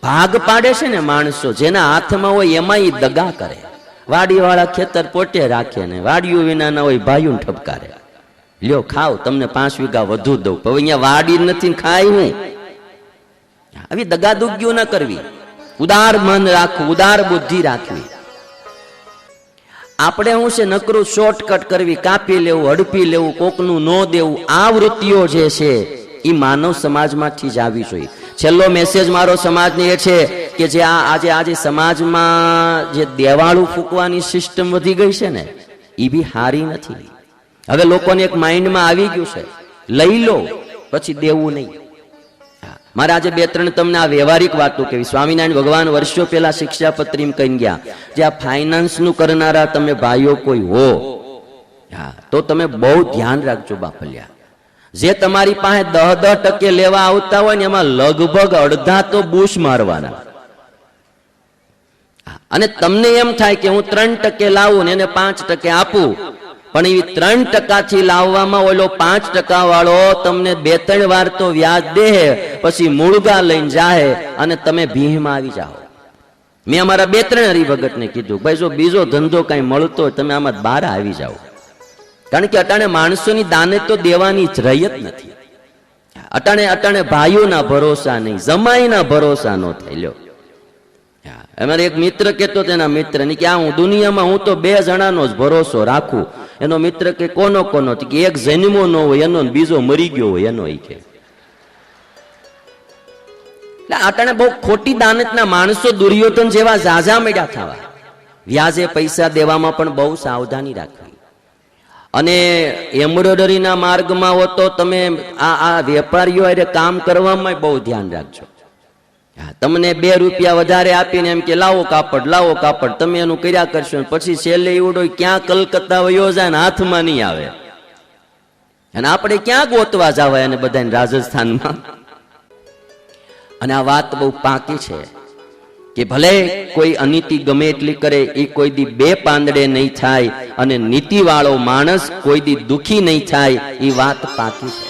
ભાગ પાડે છે ને માણસો, જેના હાથમાં હોય એમાં ઈ દગા કરે. વાડી વાળા ખેતર પોતે રાખે ને વાડીઓ વિના ના હોય ભાઈઓ ઠપકારે. લ્યો ખાવ, તમને 5 વીઘા વધુ દઉં. હવે અહીંયા વાડી નથી, ખાય હું. આવી દગાદુગીઓ ના કરવી, ઉદાર મન રાખવું, ઉદાર બુદ્ધિ રાખવી. આપણે શું છે, નકરું શોર્ટકટ કરવી, કાપી લેવું, હડપી લેવું, કોકનું નો દેવું. આ વૃત્તિઓ જે છે એ માનવ સમાજમાંથી જ આવી જોઈએ. છેલ્લો મેસેજ મારો સમાજને એ છે કે જે આજે સમાજમાં જે દેવાળું ફૂંકવાની સિસ્ટમ વધી ગઈ છે ને, એ બી હારી નથી. હવે લોકોને એક માઇન્ડમાં આવી ગયું છે, લઈ લો પછી દેવું નહીં. મારે આજે 2-3 તમને આ વ્યવહારિક વાતો કેવી. સ્વામિનારાયણ ભગવાન વર્ષો પહેલા શિક્ષાપત્રીમાં કહી ગયા, જે આ ફાઇનાન્સ નું કરનારા તમે ભાઈઓ કોઈ હો, તો તમે બહુ ધ્યાન રાખજો બાપલિયા. જે તમારી પાસે 10% લેવા આવતા હોય ને એમાં લગભગ અડધા તો બૂશ મારવાના. અને તમને એમ થાય કે હું 3% લાવું ને એને 5% આપું, પણ એ 3% થી લાવવામાં ઓલો 5% વાળો તમને 2-3 વાર તો વ્યાજ દે, પછી મૂળગા લઈને જાય અને તમે ભીહમાં આવી જાઓ. મેં અમારા 2-3 હરિભગતને કીધું, ભાઈ જો બીજો ધંધો કઈ મળતો હોય તમે આમાં બહાર આવી જાઓ. કારણ કે અટાણે માણસોની દાને તો દેવાની જ રહી જ નથી. અટાણે ભાઈઓના ભરોસા નહીં, જમાઈના ભરોસા નો થઈ લ્યો. અમારે એક મિત્ર કેતો તેના મિત્ર ને કે હું દુનિયામાં હું તો 2 જણાનો જ ભરોસો રાખું. એનો મિત્ર કે કોનો? કે એક જન્મો નો હોય એનો, બીજો મરી ગયો હોય એનો. કે અટાણે બહુ ખોટી દાનતના માણસો દુર્યોધન જેવા ઝાઝા મળ્યા થવા. વ્યાજે પૈસા દેવામાં પણ બહુ સાવધાની રાખવી. અને એમ્બ્રોઇડરીના માર્ગમાં હો તો તમે આ વેપારીઓ અરે કામ કરવામાં બહુ ધ્યાન રાખજો. તમને 2 રૂપિયા વધારે આપીને એમ કે લાવો કાપડ, તમે એનું કર્યા કરશો, પછી છેલ્લે એવડો ક્યાં કલકત્તા વયો જાય ને હાથમાં નહીં આવે. અને આપણે ક્યાં ગોતવા જવાય અને બધાને રાજસ્થાનમાં. અને આ વાત બહુ પાકી છે કે ભલે કોઈ અનીતિ ગમે એટલી કરે, એ કોઈ દી 2 પાંદડે નહીં થાય, અને નીતિ વાળો માણસ કોઈ દી દુખી નહીં થાય. એ વાત પાકી છે.